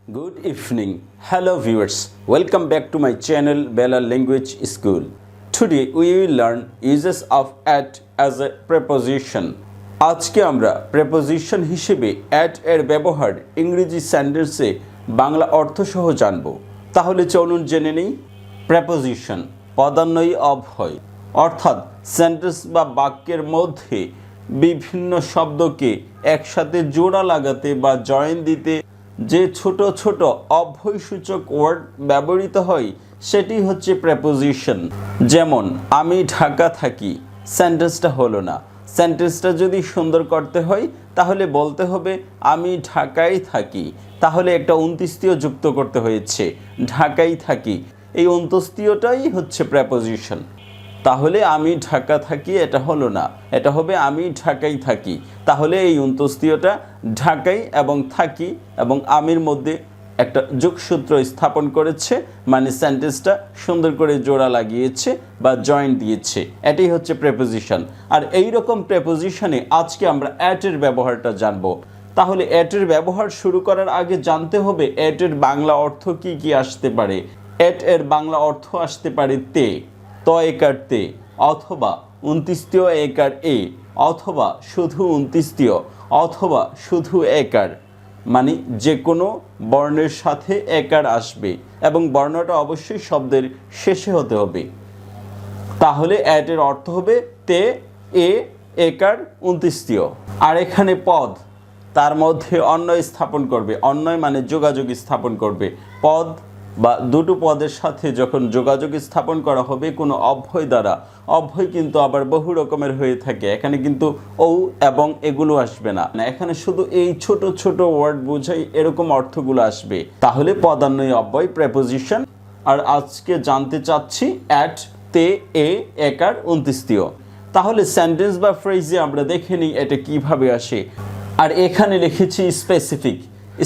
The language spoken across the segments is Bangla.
Good evening. Hello viewers. Welcome back to my channel Balal Language School. Today we will learn uses of at as a preposition. আজকে আমরা preposition হিসেবে at এর ব্যবহার ইংরেজি সেন্টেন্সে বাংলা অর্থ সহ জানব। তাহলে চলুন জেনে নেই। preposition পদান্বয়ী অব্যয় অর্থাৎ সেন্টেন্স বা বাক্যের মধ্যে বিভিন্ন শব্দকে একসাথে জোড়া লাগাতে বা জয়েন দিতে যে ছোট ছোট অব্যয়সূচক ওয়ার্ড ব্যবহৃত হয় সেটি হচ্ছে প্রেপোজিশন। যেমন আমি ঢাকা থাকি, সেন্টেন্সটা হলো না। সেন্টেন্সটা যদি সুন্দর করতে হয় তাহলে বলতে হবে আমি ঢাকায় থাকি, তাহলে একটা অন্ত্যেষ্টিয় যুক্ত করতে হয়েছে, ঢাকায় থাকি। এই অন্ত্যেষ্টিয়টাই হচ্ছে প্রেপোজিশন। তাহলে আমি ঢাকা থাকি এটা হলো না, এটা হবে আমি ঢাকায় থাকি। তাহলে এই অন্ত্যেষ্টিয়টা ঢাকায় এবং থাকি এবং আমির মধ্যে একটা যোগসূত্র স্থাপন করেছে, মানে সেন্টেন্সটা সুন্দর করে জোড়া লাগিয়েছে বা জয়েন্ট দিয়েছে। এটাই হচ্ছে প্রেপোজিশন। আর এই রকম প্রেপোজিশনে আজকে আমরা অ্যাট এর ব্যবহারটা জানবো। তাহলে অ্যাট এর ব্যবহার শুরু করার আগে জানতে হবে অ্যাট এর বাংলা অর্থ কি কি আসতে পারে। অ্যাট এর বাংলা অর্থ আসতে পারে তে, ত একার তে, অথবা অন্ত্যেষ্টিয় একার এ, অথবা শুধু অন্ত্যেষ্টিয়, অথবা শুধু একার, মানে যে কোনো বর্ণের সাথে একার আসবে এবং বর্ণটা অবশ্যই শব্দের শেষে হতে হবে। তাহলে অ্যাট এর অর্থ হবে তে, এ, একার, অন্ত্যেষ্টিয়। আর এখানে পদ তার মধ্যে অন্বয় স্থাপন করবে। অন্বয় মানে যোগাযোগ স্থাপন করবে। পদ বা দুটো পদের সাথে যখন যোগাযোগ স্থাপন করা হবে কোনো অব্যয় দ্বারা, অব্যয় কিন্তু আবার বহু রকমের হয়ে থাকে। এখানে কিন্তু ও এবং এগুলো আসবে না, এখানে শুধু এই ছোট ছোট ওয়ার্ড বোঝাই এরকম অর্থগুলো আসবে। তাহলে পদান্বয়ী অব্যয় প্রেপোজিশন। আর আজকে জানতে চাচ্ছি অ্যাট, তে, এ, একার, অন্ত্যেষ্টিয়। তাহলে সেন্টেন্স বা ফ্রেজে আমরা দেখে নিই এটা কিভাবে আসে। আর এখানে লিখেছি স্পেসিফিক।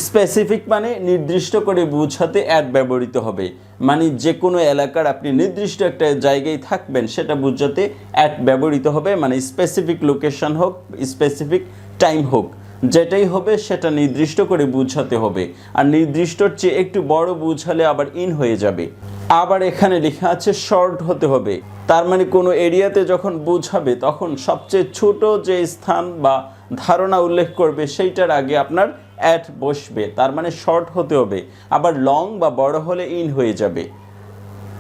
স্পেসিফিক মানে নির্দিষ্ট করে বোঝাতে অ্যাট ব্যবহৃত হবে, মানে যে কোনো এলাকার আপনি নির্দিষ্ট একটা জায়গায় থাকবেন সেটা বোঝাতে অ্যাট ব্যবহৃত হবে। মানে স্পেসিফিক লোকেশন হোক, স্পেসিফিক টাইম হোক, যেটাই হবে সেটা নির্দিষ্ট করে বোঝাতে হবে। আর নির্দিষ্টর চেয়ে একটু বড় বোঝালে আবার ইন হয়ে যাবে। আবার এখানে লেখা আছে শর্ট হতে হবে, তার মানে কোনো এরিয়াতে যখন বোঝাবে তখন সবচেয়ে ছোট যে স্থান বা ধারণা উল্লেখ করবে সেইটার আগে আপনার অ্যাট বসবে, তার মানে শর্ট হতে হবে। আবার লং বা বড় হলে ইন হয়ে যাবে।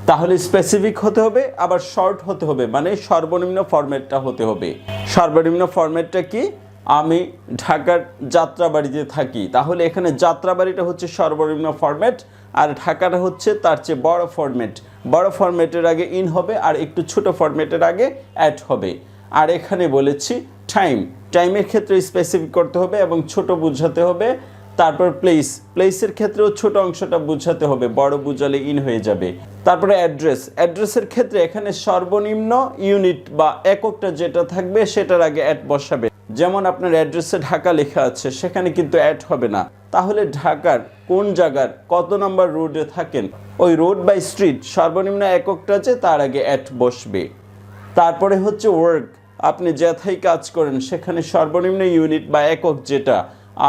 তাহলে স্পেসিফিক হতে হবে, আবার শর্ট হতে হবে, মানে সর্বনিম্ন ফরম্যাটটা হতে হবে। সর্বনিম্ন ফরম্যাটটা কি? আমি ঢাকার যাত্রাবাড়িতে থাকি, তাহলে এখানে যাত্রাবাড়িটা হচ্ছে সর্বনিম্ন ফরম্যাট আর ঢাকাটা হচ্ছে তার চেয়ে বড় ফরম্যাট। বড় ফরম্যাটের আগে ইন হবে আর একটু ছোট ফরম্যাটের আগে অ্যাট হবে। আর এখানে বলেছি টাইম, টাইমের ক্ষেত্রে স্পেসিফিক করতে হবে এবং ছোট বোঝাতে হবে। তারপর প্লেস, প্লেসের ক্ষেত্রেও ছোট অংশটা বোঝাতে হবে, বড় বোঝালে ইন হয়ে যাবে। তারপরে অ্যাড্রেস, অ্যাড্রেসের ক্ষেত্রে এখানে সর্বনিম্ন ইউনিট বা এককটা যেটা থাকবে সেটার আগে অ্যাট বসাবে। যেমন আপনার অ্যাড্রেসে ঢাকা লেখা আছে, সেখানে কিন্তু অ্যাট হবে না। তাহলে ঢাকার কোন জায়গার কত নম্বর রোডে থাকেন, ওই রোড বা স্ট্রিট সর্বনিম্ন এককটা যে তার আগে অ্যাট বসবে। তারপরে হচ্ছে ওয়ার্ক, আপনি যেথায় কাজ করেন সেখানে সর্বনিম্ন ইউনিট বা একক যেটা,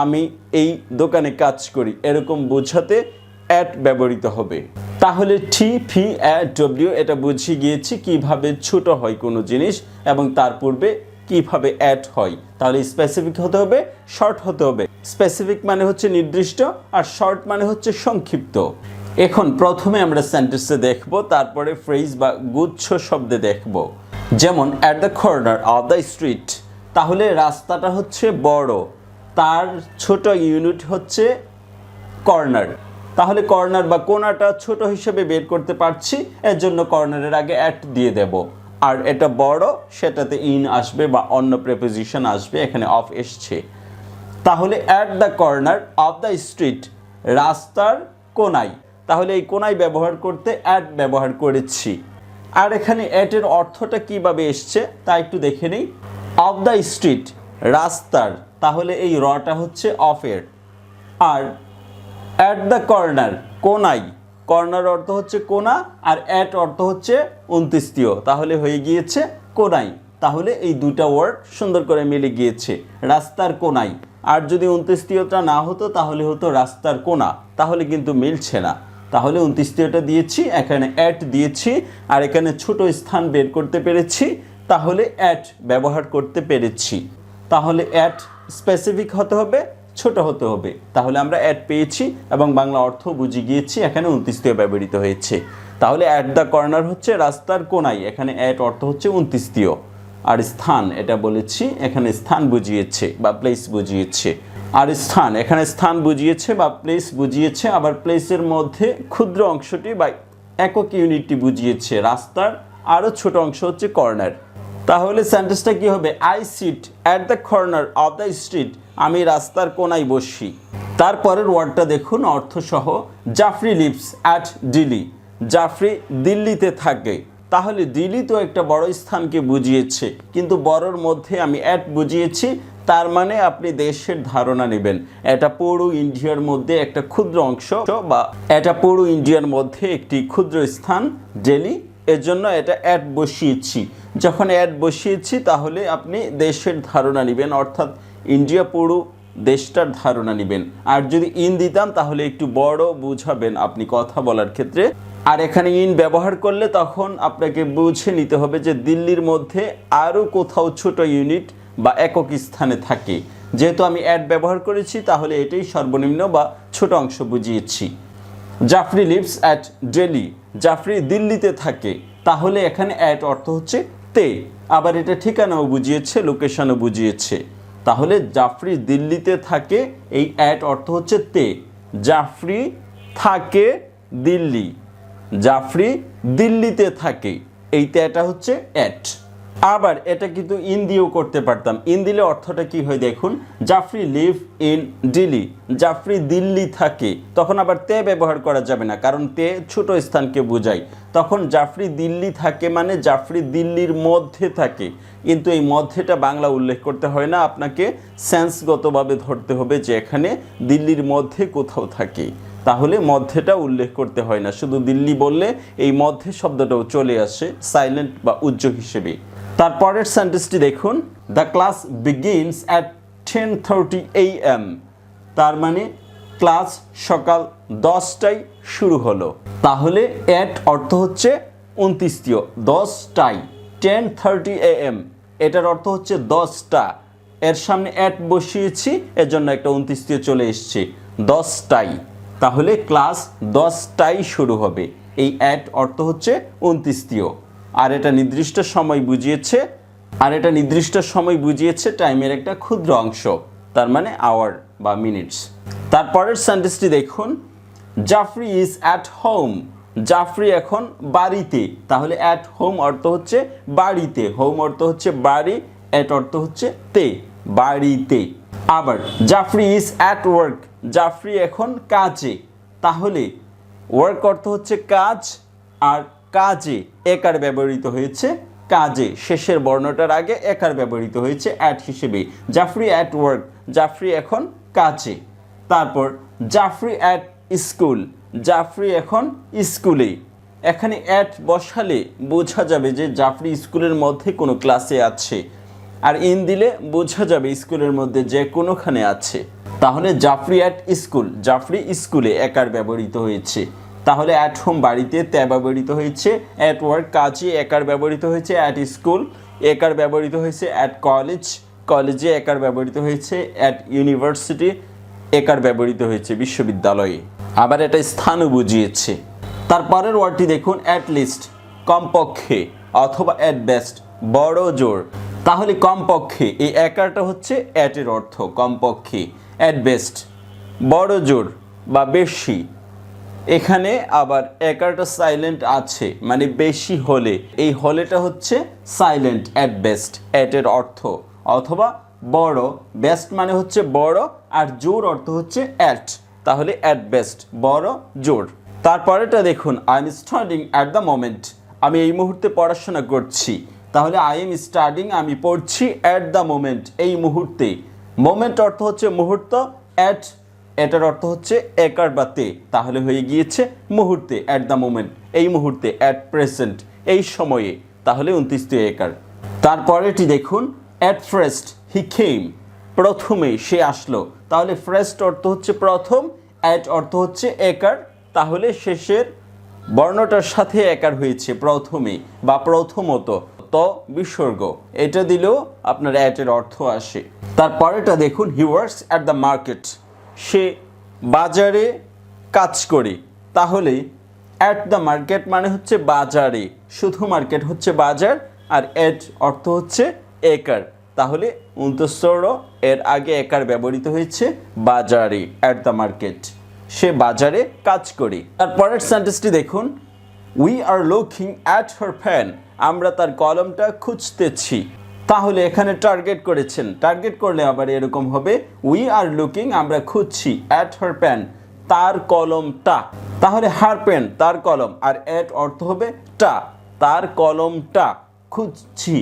আমি এই দোকানে কাজ করি, এরকম বোঝাতে অ্যাট ব্যবহৃত হবে। তাহলে টি, ফি, অ্যাট, ডব্লিউ এটা বুঝিয়ে গিয়েছি কিভাবে ছোট হয় কোনো জিনিস এবং তার পূর্বে কিভাবে অ্যাট হয়। তাহলে স্পেসিফিক হতে হবে, শর্ট হতে হবে। স্পেসিফিক মানে হচ্ছে নির্দিষ্ট আর শর্ট মানে হচ্ছে সংক্ষিপ্ত। এখন প্রথমে আমরা সেন্টেন্সে দেখব, তারপরে ফ্রেজ বা গুচ্ছ শব্দে দেখব। যেমন at the corner of the street, তাহলে রাস্তাটা হচ্ছে বড়, তার ছোট ইউনিট হচ্ছে কর্নার। তাহলে কর্নার বা কোণাটা ছোট হিসেবে বের করতে পারছি, এর জন্য কর্নারের আগে অ্যাট দিয়ে দেব। আর এটা বড়, সেটাতে ইন আসবে বা অন্য প্রেপোজিশন আসবে, এখানে অফ এসছে। তাহলে at the corner of the street, রাস্তার কোণায়, তাহলে এই কোণায় ব্যবহার করতে অ্যাট ব্যবহার করেছি। আর এখানে অ্যাট এর অর্থটা কিভাবে এসছে তা একটু দেখে নিই। অফ দ্য স্ট্রিট, রাস্তার, তাহলে এই রটা হচ্ছে অফ এর। আর অ্যাট দ্য কর্নার, কোণায়, কর্নার অর্থ হচ্ছে কোণা আর অ্যাট অর্থ হচ্ছে অন্ত্যেষ্টিয়, তাহলে হয়ে গিয়েছে কোণায়। তাহলে এই দুটা ওয়ার্ড সুন্দর করে মিলে গিয়েছে, রাস্তার কোণায়। আর যদি 29টা না হতো তাহলে হতো রাস্তার কোনা, তাহলে কিন্তু মিলছে না। তাহলে 29টা দিয়েছি, এখানে অ্যাট দিয়েছি, আর এখানে ছোট স্থান বের করতে পেরেছি, তাহলে অ্যাট ব্যবহার করতে পেরেছি। তাহলে অ্যাট স্পেসিফিক হতে হবে, ছোট হতে হবে, তাহলে আমরা অ্যাট পেয়েছি এবং বাংলা অর্থ বুঝে গিয়েছি, এখানে 29টিও ব্যবহৃত হয়েছে। তাহলে অ্যাট দ্য কর্নার হচ্ছে রাস্তার কোনায়, এখানে অ্যাট অর্থ হচ্ছে 29টিও। আর স্থান এটা বলেছি, এখানে স্থান বুঝিয়েছে বা প্লেস বুঝিয়েছে। আর স্থান এখানে স্থান বুঝিয়েছে বা প্লেস বুঝিয়েছে, আবার প্লেসের মধ্যে ক্ষুদ্র অংশটি বা একক ইউনিটটি বুঝিয়েছে, রাস্তার আরও ছোট অংশ হচ্ছে কর্নার। তাহলে সেন্টেন্সটা কি হবে? I sit at the corner of the street, আমি রাস্তার কোনায় বসি। তারপরের ওয়ার্ডটা দেখুন অর্থসহ, জাফরি লিভস অ্যাট দিল্লি, জাফরি দিল্লিতে থাকে। তাহলে দিল্লি তো একটা বড় স্থানকে বুঝিয়েছে, কিন্তু বড়র মধ্যে আমি অ্যাট বুঝিয়েছি, তার মানে আপনি দেশের ধারণা নেবেন এটা পুরো ইন্ডিয়ার মধ্যে একটা ক্ষুদ্র অংশ, বা এটা পুরো ইন্ডিয়ার মধ্যে একটি ক্ষুদ্র স্থান দিল্লি, এর জন্য এটা অ্যাট বসিয়েছি। যখন অ্যাট বসিয়েছি তাহলে আপনি দেশের ধারণা নেবেন, অর্থাৎ ইন্ডিয়া পুরো দেশটার ধারণা নেবেন। আর যদি ইন দিতাম তাহলে একটু বড় বুঝাবেন আপনি কথা বলার ক্ষেত্রে। আর এখানে ইন ব্যবহার করলে তখন আপনাকে বুঝে নিতে হবে যে দিল্লির মধ্যে আরও কোথাও ছোট ইউনিট বা একক স্থানে থাকে। যেহেতু আমি অ্যাট ব্যবহার করেছি তাহলে এটাই সর্বনিম্ন বা ছোট অংশ বুঝিয়েছি। জাফরি লিভস অ্যাট দিল্লি, জাফরি দিল্লিতে থাকে, তাহলে এখানে অ্যাট অর্থ হচ্ছে তে। আবার এটা ঠিকানাও বুঝিয়েছে, লোকেশনও বুঝিয়েছে। তাহলে জাফরি দিল্লিতে থাকে, এই অ্যাট অর্থ হচ্ছে তে। জাফরি থাকে দিল্লি, জাফরি দিল্লিতে থাকে, এই তেটা হচ্ছে অ্যাট। আবার এটা কিন্তু ইন দিয়েও করতে পারতাম। ইন দিলে অর্থটা কি হয় দেখুন, জাফরি লিভ ইন দিল্লি, জাফরি দিল্লি থাকে। তখন আবার তে ব্যবহার করা যাবে না, কারণ তে ছোট স্থানকে বোঝায়। তখন জাফরি দিল্লি থাকে মানে জাফরি দিল্লির মধ্যে থাকে, কিন্তু এই মধ্যেটা বাংলা উল্লেখ করতে হয় না, আপনাকে সেন্সগতভাবে ধরতে হবে যে এখানে দিল্লির মধ্যে কোথাও থাকে, তাহলে মধ্যেটা উল্লেখ করতে হয় না। শুধু দিল্লি বললে এই মধ্যে শব্দটাও চলে আসে সাইলেন্ট বা উজ্জ হিসেবে। তারপরের সেন্টেন্সটি দেখুন, the class begins at 10:30 AM, তার মানে ক্লাস সকাল 10টায় শুরু হলো। তাহলে অ্যাট অর্থ হচ্ছে 29টিও, 10টায়, 10:30 AM এটার অর্থ হচ্ছে 10টা, এর সামনে অ্যাট বসিয়েছি, এর জন্য একটা 29টিও চলে এসছে, 10টায়। তাহলে ক্লাস 10টায় শুরু হবে, এই অ্যাট অর্থ হচ্ছে 29টিও। আর এটা নির্দিষ্ট সময় বুঝিয়েছে, টাইমের একটা ক্ষুদ্র অংশ, তার মানে আওয়ার বা মিনিটস। তারপরের সেন্টেন্সটি দেখুন, Jafri is at home, Jafri এখন বাড়িতে। তাহলে অ্যাট হোম অর্থ হচ্ছে বাড়িতে, হোম অর্থ হচ্ছে বাড়ি, অ্যাট অর্থ হচ্ছে তে, বাড়িতে। আবার Jafri is at work, Jafri এখন কাজে। তাহলে ওয়ার্ক অর্থ হচ্ছে কাজ, আর কাজে একার ব্যবহৃত হয়েছে, কাজে শেষের বর্ণটার আগে একার ব্যবহৃত হয়েছে অ্যাট হিসেবে। জাফরি অ্যাট ওয়ার্ক, জাফরি এখন কাজে। তারপর জাফরি অ্যাট স্কুল, জাফরি এখন স্কুলে। এখানে অ্যাট বসালে বোঝা যাবে যে জাফরি স্কুলের মধ্যে কোনো ক্লাসে আছে, আর ইন দিলে বোঝা যাবে স্কুলের মধ্যে যে কোনোখানে আছে। তাহলে জাফরি অ্যাট স্কুল, জাফরি স্কুলে একার ব্যবহৃত হয়েছে। তাহলে অ্যাট হোম বাড়িতে তে ব্যবহৃত হয়েছে, অ্যাট ওয়ার্ক কাজে একার ব্যবহৃত হয়েছে, অ্যাট স্কুল একার ব্যবহৃত হয়েছে, অ্যাট কলেজ কলেজে একার ব্যবহৃত হয়েছে, অ্যাট ইউনিভার্সিটি একার ব্যবহৃত হয়েছে, বিশ্ববিদ্যালয়ে। আবার এটা স্থানও বুঝিয়েছে। তারপরের ওয়ার্ডটি দেখুন, অ্যাট লিস্ট কমপক্ষে, অথবা অ্যাট বেস্ট বড় জোর। তাহলে কমপক্ষে এই একারটা হচ্ছে অ্যাটের অর্থ, কমপক্ষে। অ্যাট বেস্ট বড় জোর বা বেশি। এখানে আবার একারটা সাইলেন্ট আছে, মানে বেশি হলে, এই হলেটা হচ্ছে সাইলেন্ট, অ্যাট বেস্ট অ্যাটের অর্থ, অথবা বড়, বেস্ট মানে হচ্ছে বড়, আর জোর অর্থ হচ্ছে অ্যাট, তাহলে অ্যাট বেস্ট বড় জোর। তারপরেটা দেখুন, I am studying at the moment, আমি এই মুহূর্তে পড়াশোনা করছি। তাহলে আই এম স্টাডিং আমি পড়ছি, অ্যাট দ্য মোমেন্ট এই মুহূর্তে। মোমেন্ট অর্থ হচ্ছে মুহূর্ত, অ্যাট এটার অর্থ হচ্ছে একার বা তে, তাহলে হয়ে গিয়েছে মুহূর্তে, অ্যাট দ্য মোমেন্ট এই মুহূর্তে, অ্যাট প্রেজেন্ট এই সময়ে, তাহলে 29টি একার। তারপরেটি দেখুন, অ্যাট ফার্স্ট হি কেম, প্রথমে সে আসলো, তাহলে ফার্স্ট অর্থ হচ্ছে প্রথম, অ্যাট অর্থ হচ্ছে একার, তাহলে শেষের বর্ণটার সাথে একার হয়েছে প্রথমে বা প্রথমত, ত বিসর্গ, এটা দিলেও আপনার অ্যাটের অর্থ আসে। তারপরেটা দেখুন, he works at the market, সে বাজারে কাজ করে, তাহলে অ্যাট দ্য মার্কেট মানে হচ্ছে বাজারে, শুধু মার্কেট হচ্ছে বাজার, আর অ্যাট অর্থ হচ্ছে একার, তাহলে উন্তস্তর এর আগে একার ব্যবহৃত হয়েছে বাজারে, অ্যাট দ্য মার্কেট, সে বাজারে কাজ করে। তারপরের সেন্টেন্সটি দেখুন, we are looking at her pen, আমরা তার কলমটা খুঁজতেছি, তাহলে এখানে টার্গেট করেছেন, টার্গেট করলে আবার এরকম হবে, উই আর লুকিং আমরা খুঁজছি, অ্যাট হার পেন তার কলমটা, তাহলে হার পেন তার কলম, আর অ্যাট অর্থ হবে টা, তার কলমটা খুঁজছি,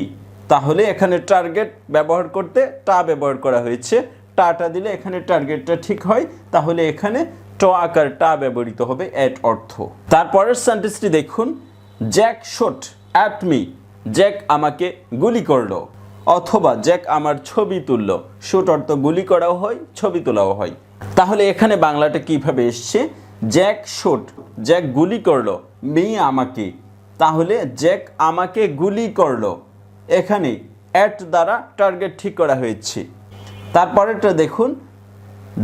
তাহলে এখানে টার্গেট ব্যবহার করতে টা ব্যবহার করা হয়েছে, টাটা দিলে এখানে টার্গেটটা ঠিক হয়, তাহলে এখানে ট আকার টা ব্যবহৃত হবে অ্যাট অর্থ। তারপরের সেন্টেন্সটি দেখুন, Jack shot at me, Jack আমাকে গুলি করলো, অথবা জ্যাক আমার ছবি তুললো, শুট অর্থ গুলি করাও হয়, ছবি তোলাও হয়, তাহলে এখানে বাংলাটা কিভাবে এসছে, জ্যাক শট জ্যাক গুলি করলো, মি আমাকে, তাহলে জ্যাক আমাকে গুলি করলো, এখানে অ্যাট দ্বারা টার্গেট ঠিক করা হয়েছে। তারপরেরটা দেখুন,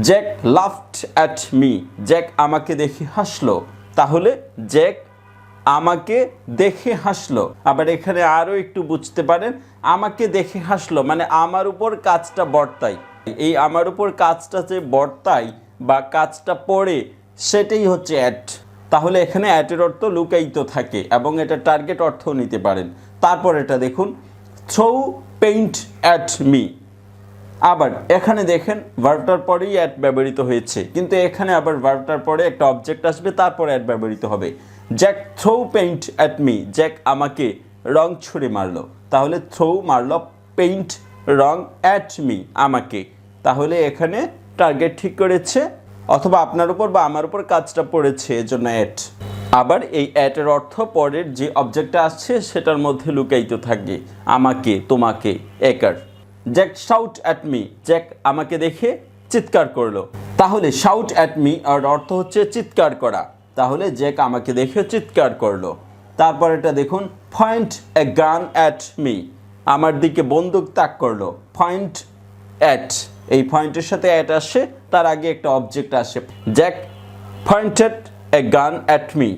Jack laughed at me, Jack আমাকে দেখে হাসলো, তাহলে জ্যাক আমাকে দেখে হাসলো, আবার এখানে আরও একটু বুঝতে পারেন, আমাকে দেখে হাসলো মানে আমার উপর কাজটা বর্তায়, এই আমার উপর কাজটা যে বর্তায় বা কাজটা পড়ে সেটাই হচ্ছে অ্যাট, তাহলে এখানে অ্যাটের অর্থ লুকায়িত থাকে এবং এটা টার্গেট অর্থও নিতে পারেন। তারপর এটা দেখুন, থ্রো পেইন্ট অ্যাট মি, আবার এখানে দেখেন ভার্বটার পরেই অ্যাট ব্যবহৃত হয়েছে, কিন্তু এখানে আবার ভার্বটার পরে একটা অবজেক্ট আসবে, তারপরে অ্যাট ব্যবহৃত হবে, Jack throw paint at me, Jack আমাকে রং ছুঁড়ে মারলো, তাহলে থ্রো মারলো, পেইন্ট রং, অ্যাট মি আমাকে, তাহলে এখানে টার্গেট ঠিক করেছে, অথবা আপনার উপর বা আমার উপর কাজটা পড়েছে, এজন্য অ্যাট। আবার এই অ্যাটের অর্থ পরের যে অবজেক্টটা আসছে সেটার মধ্যে লুকায়িত থাকে, আমাকে, তোমাকে, একার। Jack shout at me, Jack আমাকে দেখে চিৎকার করলো, তাহলে শাউট অ্যাট মি আর অর্থ হচ্ছে চিৎকার করা, তাহলে জ্যাক আমাকে দেখে চিৎকার করলো। তারপর এটা দেখুন, পয়েন্ট এ গান অ্যাট মি, আমার দিকে বন্দুক তাক করলো, পয়েন্ট অ্যাট, এই পয়েন্টের সাথে অ্যাট আসে, তার আগে একটা অবজেক্ট আসে, জ্যাক পয়েন্টেড এ গান অ্যাট মি,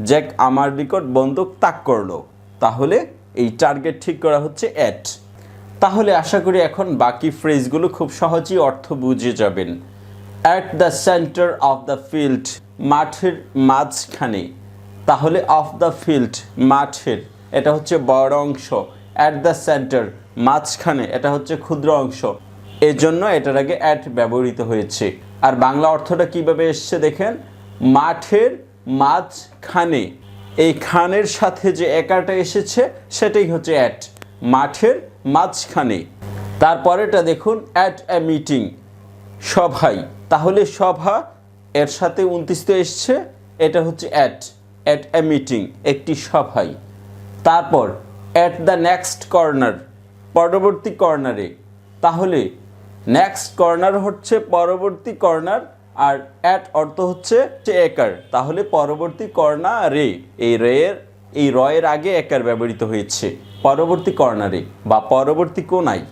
জ্যাক আমার নিকট বন্দুক তাক করলো, তাহলে এই টার্গেট ঠিক করা হচ্ছে অ্যাট। তাহলে আশা করি এখন বাকি ফ্রেজগুলো খুব সহজেই অর্থ বুঝে যাবেন। At the centre of the field, মাঠের মাঝখানে, তাহলে অফ দ্য ফিল্ড মাঠের, এটা হচ্ছে বড় অংশ, অ্যাট দ্য সেন্টার মাঝখানে, এটা হচ্ছে ক্ষুদ্র অংশ, এজন্য এটার আগে অ্যাট ব্যবহৃত হয়েছে। আর বাংলা অর্থটা কিভাবে এসছে দেখেন, মাঠের মাঝখানে, এই খানের সাথে যে একারটা এসেছে সেটাই হচ্ছে অ্যাট, মাঠের মাঝখানে। তারপরেটা দেখুন, অ্যাট এ মিটিং, সভায়, তাহলে সভা এর সাথে 29 এসছে, এটা হচ্ছে অ্যাট, অ্যাট এ মিটিং একটি সভায়। তারপর অ্যাট দ্য নেক্সট কর্নার, পরবর্তী কর্নারে, তাহলে নেক্সট কর্নার হচ্ছে পরবর্তী কর্নার, আর অ্যাট অর্থ হচ্ছে একার, তাহলে পরবর্তী কর্নারে, এই রয়ের আগে একার ব্যবহৃত হয়েছে, পরবর্তী কর্নারে বা পরবর্তী কোণায়।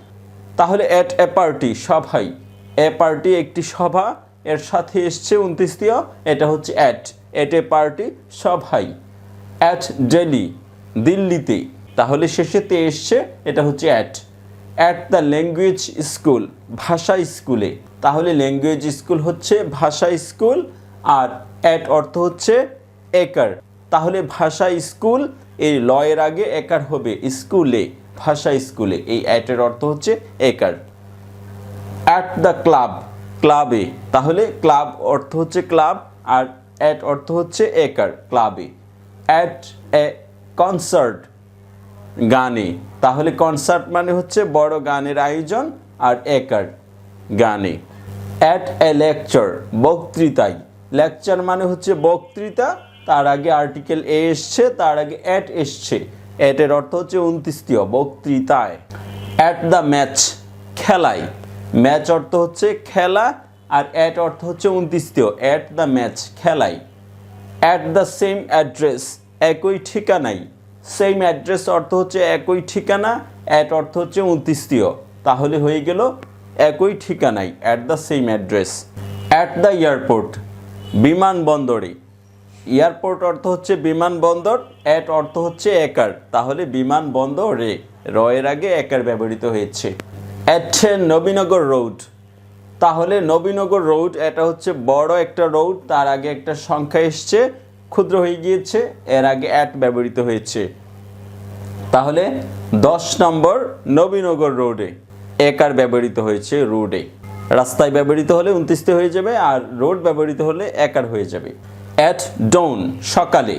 তাহলে অ্যাট এ পার্টি, সভায়, এ পার্টি একটি সভা, এর সাথে এসছে 29, এটা হচ্ছে অ্যাট, এট এ পার্টি সভায়। অ্যাট দিল্লি, দিল্লিতে, তাহলে শেষেতে এসছে, এটা হচ্ছে at. At the language school, ভাষা স্কুলে, তাহলে ল্যাঙ্গুয়েজ স্কুল হচ্ছে ভাষা স্কুল, আর অ্যাট অর্থ হচ্ছে একার, তাহলে ভাষা স্কুল, এই লয়ের আগে একার হবে, স্কুলে, ভাষা স্কুলে, এই অ্যাটের অর্থ হচ্ছে একার। অ্যাট দ্য ক্লাব, ক্লাবে, তাহলে ক্লাব অর্থ হচ্ছে ক্লাব, আর অ্যাট অর্থ হচ্ছে একার, ক্লাবে। অ্যাট এ কনসার্ট, গানে, তাহলে কনসার্ট মানে হচ্ছে বড় গানের আয়োজন, আর একার, গানে। অ্যাট এ লেকচার, বক্তৃতায়, লেকচার মানে হচ্ছে বক্তৃতা, তার আগে আর্টিকেল এ এসছে, তার আগে অ্যাট এসছে, অ্যাটের অর্থ হচ্ছে 29, বক্তৃতায়। অ্যাট দ্য ম্যাচ, খেলায়, ম্যাচ অর্থ হচ্ছে খেলা, আর অ্যাট অর্থ হচ্ছে 29তম, অ্যাট দ্য ম্যাচ, খেলায়। অ্যাট দ্য সেম অ্যাড্রেস, একই ঠিকানায়। সেম অ্যাড্রেস অর্থ হচ্ছে একই ঠিকানা, অ্যাট অর্থ হচ্ছে 29তম, তাহলে হয়ে গেল একই ঠিকানায়, at the same address. At the airport, বিমানবন্দরে। এয়ারপোর্ট অর্থ হচ্ছে বিমানবন্দর, অ্যাট অর্থ হচ্ছে একার, তাহলে বিমানবন্দরে, র এর আগে একার ব্যবহৃত হয়েছে। অ্যাট নবীনগর রোড, তাহলে নবীনগর রোড এটা হচ্ছে বড় একটা রোড, তার আগে একটা সংখ্যা এসছে, ক্ষুদ্র হয়ে গিয়েছে, এর আগে অ্যাট ব্যবহৃত হয়েছে, তাহলে 10 নম্বর নবীনগর রোডে একার ব্যবহৃত হয়েছে, রোডে। রাস্তায় ব্যবহৃত হলে 29 হয়ে যাবে, আর রোড ব্যবহৃত হলে একার হয়ে যাবে। অ্যাট ডন, সকালে।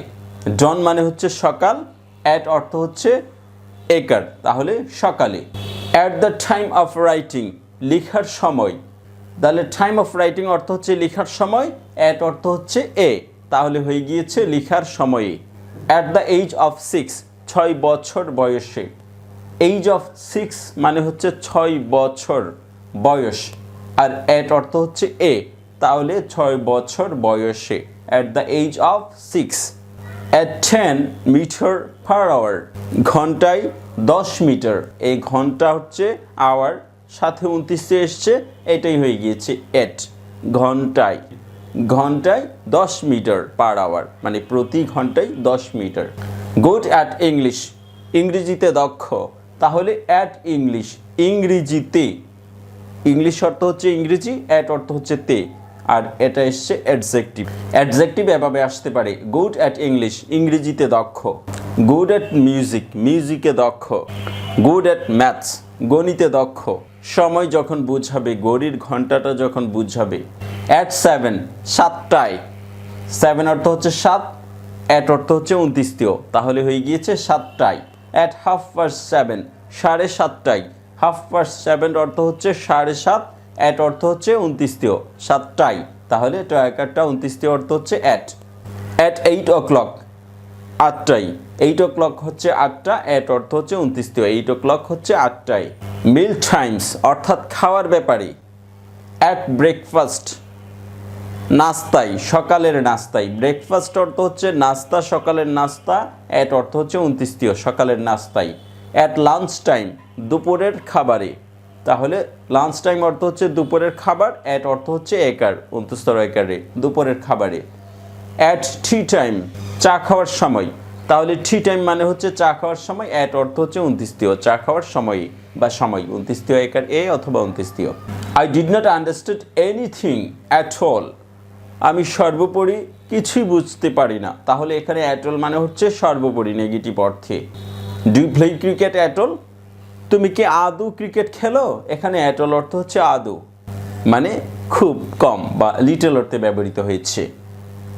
ডন মানে হচ্ছে সকাল, অ্যাট অর্থ হচ্ছে একার, তাহলে সকালে। At the time of writing, লেখার সময়। তাহলে টাইম অফ রাইটিং অর্থ হচ্ছে লেখার সময়, অ্যাট অর্থ হচ্ছে এ, তাহলে হয়ে গিয়েছে লেখার সময়ে। অ্যাট দ্য এজ অফ 6, 6 বছর বয়সে। এজ অফ 6 মানে হচ্ছে 6 বছর বয়স, আর অ্যাট অর্থ হচ্ছে এ, তাহলে 6 বছর বয়সে, at the age of 6। At 10 metre per hour, ঘন্টায় 10 মিটার। এই ঘন্টা হচ্ছে আওয়ার, সাথে 29 এসছে, এটাই হয়ে গিয়েছে অ্যাট, ঘন্টায়। ঘন্টায় 10 মিটার পার আওয়ার, মানে প্রতি ঘন্টায় 10 মিটার। গুড অ্যাট ইংলিশ, ইংরেজিতে দক্ষ, তাহলে অ্যাট ইংলিশ, ইংরেজিতে। ইংলিশ অর্থ হচ্ছে ইংরেজি, অ্যাট অর্থ হচ্ছে তে, আর এটা এসছে অ্যাডজেক্টিভ। অ্যাডজেক্টিভ এভাবে আসতে পারে, গুড অ্যাট ইংলিশ, ইংরেজিতে দক্ষ। গুড অ্যাট মিউজিক, মিউজিকে দক্ষ। গুড অ্যাট ম্যাথস, গণিতে দক্ষ। সময় যখন বুঝাবে, ঘড়ির ঘন্টাটা যখন বুঝাবে। অ্যাট 7, সাতটায়। 7 অর্থ হচ্ছে 7, অ্যাট অর্থ হচ্ছে 29তম, তাহলে হয়ে গিয়েছে সাতটায়। অ্যাট 7:30, 7:30টায়। 7:30 অর্থ হচ্ছে 7:30, অ্যাট অর্থ হচ্ছে 29তম, সাতটায়, তাহলে টয়কারটা 29তম অর্থ হচ্ছে অ্যাট। At 8 o'clock, 8টায়। 8 o'clock হচ্ছে 8টা, অ্যাট অর্থ হচ্ছে 29তম, 8 o'clock হচ্ছে 8টায়। মিল টাইমস অর্থাৎ খাওয়ার ব্যাপারে। অ্যাট ব্রেকফাস্ট, নাস্তায়, সকালের নাস্তায়। ব্রেকফাস্ট অর্থ হচ্ছে নাস্তা, সকালের নাস্তা, অ্যাট অর্থ হচ্ছে 29তম, সকালের নাস্তায়। অ্যাট লাঞ্চ টাইম, দুপুরের খাবারে। তাহলে লাঞ্চ টাইম অর্থ হচ্ছে দুপুরের খাবার, অ্যাট অর্থ হচ্ছে একার, 29তম একারে, দুপুরের খাবারে। অ্যাট টি টাইম, চা খাওয়ার সময়। তাহলে টি টাইম মানে হচ্ছে চা খাওয়ার সময়, অ্যাট অর্থ হচ্ছে 29তম, চা খাওয়ার সময়ে বা সময়, 29তম একার এ অথবা 29তম। I did not understand anything at all, আমি সর্বোপরি কিছুই বুঝতে পারি না। তাহলে এখানে অ্যাট অল মানে হচ্ছে সর্বোপরি, নেগেটিভ অর্থে। Do you play cricket at all, তুমি কি আদৌ ক্রিকেট খেলো? এখানে অ্যাট অল অর্থ হচ্ছে আদৌ, মানে খুব কম বা লিটল অর্থে ব্যবহৃত হয়েছে।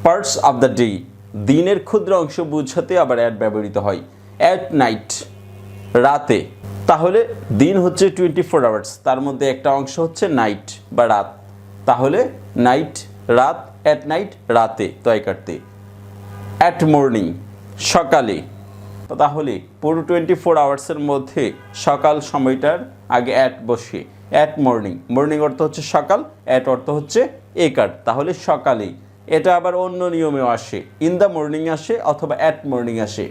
পার্টস অফ দ্য ডে, দিনের ক্ষুদ্র অংশ বুঝাতে আবার অ্যাট ব্যবহৃত হয়। অ্যাট নাইট, রাতে। তাহলে দিন হচ্ছে 24 আওয়ার্স, তার মধ্যে একটা অংশ হচ্ছে নাইট বা রাত, তাহলে নাইট রাত, অ্যাট নাইট রাতে, তয় কাটতে। অ্যাট মর্নিং, সকালে। তাহলে পুরো 24 আওয়ার্সের মধ্যে সকাল সময়টার আগে অ্যাট বসে, অ্যাট মর্নিং। মর্নিং অর্থ হচ্ছে সকাল, অ্যাট অর্থ হচ্ছে একার, তাহলে সকালেই। এটা আবার অন্য নিয়মেও আসে, ইন দ্য মর্নিং আসে অথবা অ্যাট মর্নিং আসে।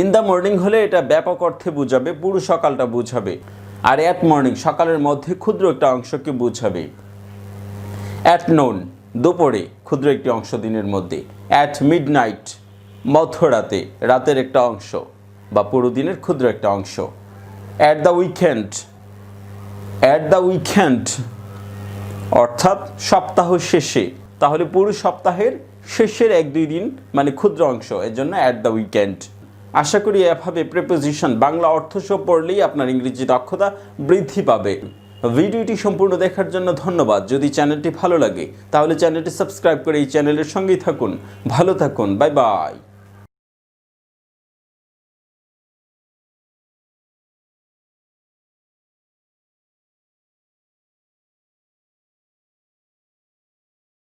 ইন দ্য মর্নিং হলে এটা ব্যাপক অর্থে বুঝাবে, পুরো সকালটা বুঝাবে, আর অ্যাট মর্নিং সকালের মধ্যে ক্ষুদ্র একটা অংশকে বুঝাবে। অ্যাট নোন, দুপুরে, ক্ষুদ্র একটি অংশ দিনের মধ্যে। অ্যাট মিডনাইট, মধ্যরাতে, রাতের একটা অংশ বা পুরো দিনের ক্ষুদ্র একটা অংশ। At the weekend, at the weekend অর্থাৎ সপ্তাহ শেষে, তাহলে পুরো সপ্তাহের শেষের 1-2 দিন মানে ক্ষুদ্র অংশ, এর জন্য অ্যাট দ্য উইকেন্ড। আশা করি এভাবে প্রিপোজিশন বাংলা অর্থসহ পড়লেই আপনার ইংরেজি দক্ষতা বৃদ্ধি পাবে। ভিডিওটি সম্পূর্ণ দেখার জন্য ধন্যবাদ। যদি চ্যানেলটি ভালো লাগে তাহলে চ্যানেলটি সাবস্ক্রাইব করে এই চ্যানেলের সঙ্গেই থাকুন। ভালো থাকুন, বাই বাই।